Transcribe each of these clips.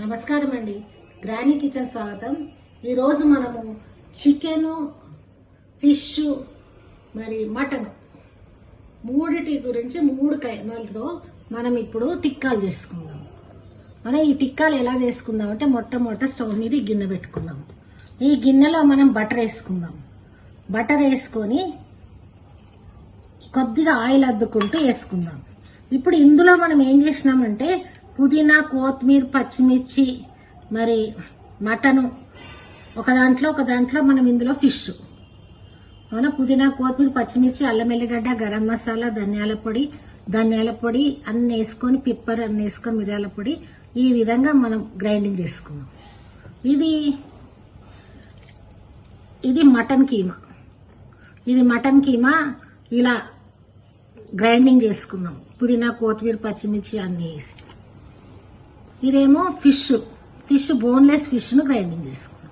నమస్కారం అండి. Granny kitchen స్వాగతం. ఈరోజు మనము చికెన్, ఫిష్ మరి మటన్ మూడిటి గురించి మూడు కైమాలతో మనం ఇప్పుడు టిక్కాలు చేసుకుందాం. మనం ఈ టిక్కాలు ఎలా చేసుకుందాం అంటే మొట్టమొదట స్టవ్ మీద ఈ గిన్నె పెట్టుకుందాం. ఈ గిన్నెలో మనం బటర్ వేసుకుందాం. బటర్ వేసుకొని కొద్దిగా ఆయిల్ అద్దుకుంటూ వేసుకుందాం. ఇప్పుడు ఇందులో మనం ఏం చేసినామంటే పుదీనా, కొత్తిమీర, పచ్చిమిర్చి, మరి మటను ఒక దాంట్లో మనం ఇందులో ఫిష్ పుదీనా, కొత్తిమీర, పచ్చిమిర్చి, అల్లం వెల్లిగడ్డ, గరం మసాలా, ధనియాల పొడి అన్ని వేసుకొని, పిప్పర్ అన్ని వేసుకొని, మిరియాల పొడి ఈ విధంగా మనం గ్రైండింగ్ చేసుకున్నాం. ఇది మటన్ కీమా. ఇలా గ్రైండింగ్ చేసుకున్నాం. పుదీనా, కొత్తిమీర, పచ్చిమిర్చి అన్ని వేసి. ఇదేమో ఫిష్ బోన్లెస్ ఫిష్ ను గ్రైండింగ్ చేసుకున్నాం.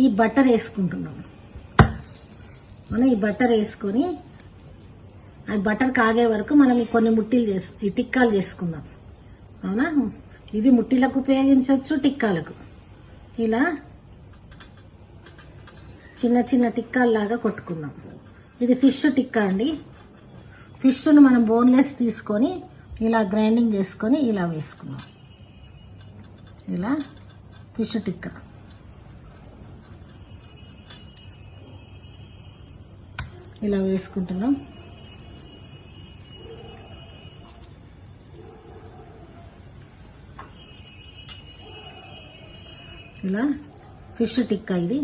ఈ బటర్ వేసుకుంటున్నాం. మనం ఈ బటర్ వేసుకొని అది బటర్ కాగే వరకు మనం కొన్ని ఈ టిక్కాలు చేసుకుందాం. అవునా, ఇది ముట్టిలకు ఉపయోగించవచ్చు, టిక్కాలకు. ఇలా చిన్న చిన్న టిక్కాల్లాగా కొట్టుకుందాం. ఇది ఫిష్ టిక్కా అండి. ఫిష్ను మనం బోన్లెస్ తీసుకొని ఇలా గ్రైండింగ్ చేసుకొని ఇలా వేసుకున్నాం. ఇలా ఫిష్ టిక్కా. ఇలా వేసుకుంటున్నాం. ఇలా ఫిష్ టిక్కా ఇది.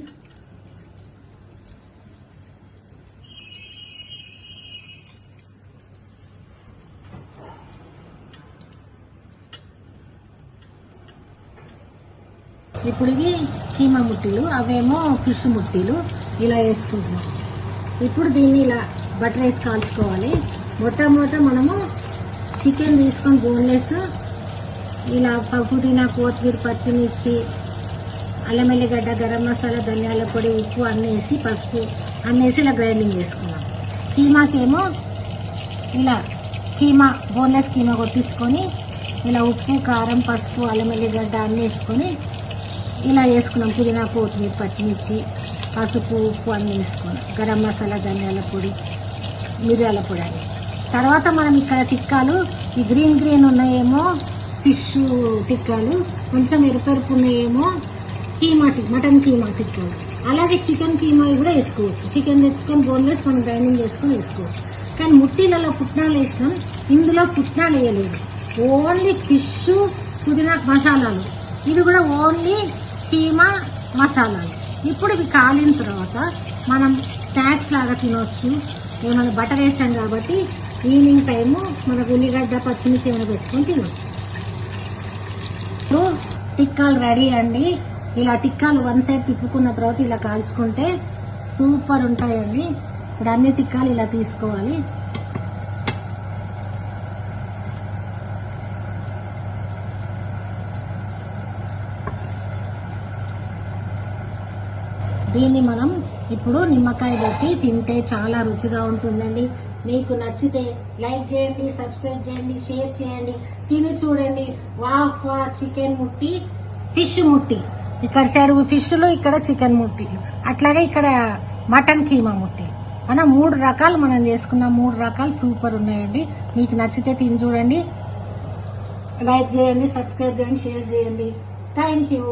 ఇప్పుడు ఇవి కీమా ముట్టీలు, అవేమో ఫిష్ ముట్టీలు. ఇలా వేసుకుంటున్నాం. ఇప్పుడు దీన్ని ఇలా బటర్ వేసి కాల్చుకోవాలి. మొట్టమొదట మనము చికెన్ తీసుకొని బోన్లెస్ ఇలా పుదీనా, కొత్తిమీర, పచ్చిమిర్చి, అల్లం వెల్లిగడ్డ, గరం మసాలా, ధనియాల పొడి, ఉప్పు అన్నీ వేసి, పసుపు అన్నీ వేసి ఇలా గ్రైండింగ్ చేసుకున్నాం. కీమాకేమో ఇలా బోన్లెస్ కీమా కొట్టించుకొని ఇలా ఉప్పు, కారం, పసుపు, అల్లం వెల్లిగడ్డ అన్నీ వేసుకొని ఇలా వేసుకున్నాం. పుదీనా, కొత్తిమీర, పచ్చిమిర్చి, పసుపు, ఉప్పు అన్నీ వేసుకున్నాం. గరం మసాలా, ధనియాల పొడి, మిరియాల పొడి అని. తర్వాత మనం ఇక్కడ టిక్కాలు, ఈ గ్రీన్ ఉన్నాయేమో ఫిష్ టిక్కాలు, కొంచెం ఎరుపెరుపు ఉన్నాయేమో మటన్ కీమా టిక్కాలు. అలాగే చికెన్ కీమా కూడా వేసుకోవచ్చు. చికెన్ తెచ్చుకొని బోన్లెస్ మనం గ్రైండింగ్ చేసుకొని వేసుకోవచ్చు. కానీ ముట్టీలలో పుట్నాలు వేసినాం, ఇందులో పుట్నాలు వేయలేదు. ఓన్లీ ఫిష్, పుదీనా మసాలాలు. ఇది కూడా ఓన్లీ కీమా మసాలాలు. ఇప్పుడు ఇవి కాలిన తర్వాత మనం స్నాక్స్ లాగా తినొచ్చు. మనం బటర్ వేసాం కాబట్టి ఈవినింగ్ టైము మనకు ఉల్లిగడ్డ, పచ్చిమిర్చి ఏమైనా పెట్టుకొని తినొచ్చు. ఇప్పుడు టిక్కాలు రెడీ అండి. ఇలా టిక్కాలు వన్ సైడ్ తిప్పుకున్న తర్వాత ఇలా కాల్చుకుంటే సూపర్ ఉంటాయండి. ఇప్పుడు అన్ని టిక్కాలు ఇలా తీసుకోవాలి. దీన్ని మనం ఇప్పుడు నిమ్మకాయ పెట్టి తింటే చాలా రుచిగా ఉంటుందండి. మీకు నచ్చితే లైక్ చేయండి, సబ్స్క్రైబ్ చేయండి, షేర్ చేయండి, తిని చూడండి. వా చికెన్ ముట్టి, ఫిష్ ముట్టి. ఇక్కడ సైడ్ ఫిష్లు, ఇక్కడ చికెన్ ముట్టీలు, అట్లాగే ఇక్కడ మటన్ కీమా ముట్టి. మనం 3 రకాలు మనం చేసుకున్నాం. 3 రకాలు సూపర్ ఉన్నాయండి. మీకు నచ్చితే తిని చూడండి. లైక్ చేయండి, సబ్స్క్రైబ్ చేయండి, షేర్ చేయండి. Thank you.